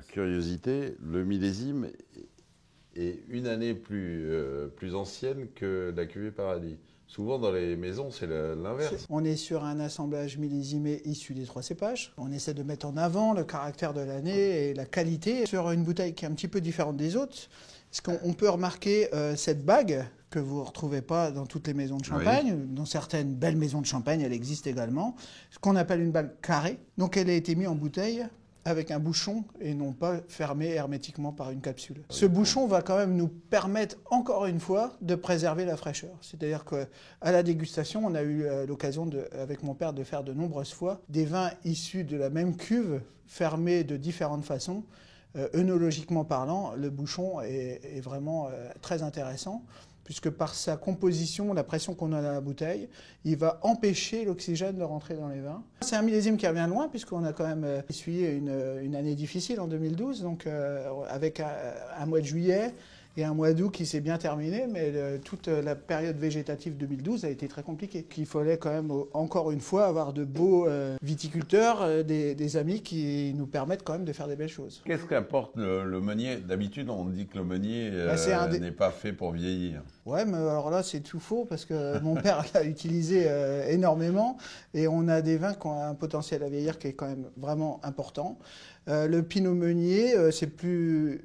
Curiosité, le millésime est une année plus ancienne que la cuvée Paradis. Souvent dans les maisons, c'est l'inverse. On est sur un assemblage millésimé issu des 3 cépages. On essaie de mettre en avant le caractère de l'année et la qualité sur une bouteille qui est un petit peu différente des autres. Parce qu'on peut remarquer cette bague que vous ne retrouvez pas dans toutes les maisons de champagne. Oui. Dans certaines belles maisons de champagne, elle existe également. Ce qu'on appelle une bague carrée. Donc elle a été mise en bouteille avec un bouchon et non pas fermé hermétiquement par une capsule. Ce bouchon va quand même nous permettre, encore une fois, de préserver la fraîcheur. C'est-à-dire qu'à la dégustation, on a eu l'occasion, avec mon père, de faire de nombreuses fois des vins issus de la même cuve, fermés de différentes façons. Œnologiquement parlant, le bouchon est vraiment très intéressant, puisque par sa composition, la pression qu'on a dans la bouteille, il va empêcher l'oxygène de rentrer dans les vins. C'est un millésime qui revient loin, puisqu'on a quand même essuyé une année difficile en 2012, donc avec un mois de juillet et un mois d'août qui s'est bien terminé, mais toute la période végétative 2012 a été très compliquée. Il fallait quand même, encore une fois, avoir de beaux viticulteurs, des amis qui nous permettent quand même de faire des belles choses. Qu'est-ce qu'apporte le meunier? D'habitude, on dit que le meunier n'est pas fait pour vieillir. Ouais, mais alors là, c'est tout faux, parce que mon père l'a utilisé énormément, et on a des vins qui ont un potentiel à vieillir qui est quand même vraiment important. Le pinot meunier, c'est plus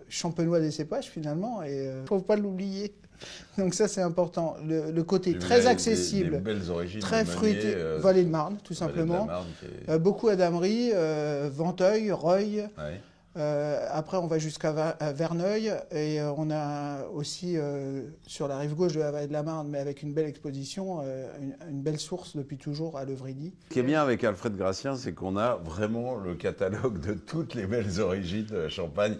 champenois des cépages, finalement, et il ne faut pas l'oublier. Donc ça, c'est important. Le côté très accessible, des belles origines très fruité, Vallée de Marne, tout simplement. Marne, beaucoup à Damery, Venteuil, Reuil. Ouais. Après, on va jusqu'à Verneuil et on a aussi sur la rive gauche de la vallée de la Marne, mais avec une belle exposition, une belle source depuis toujours à Levrigny. Ce qui est bien avec Alfred Gracien, c'est qu'on a vraiment le catalogue de toutes les belles origines de la Champagne.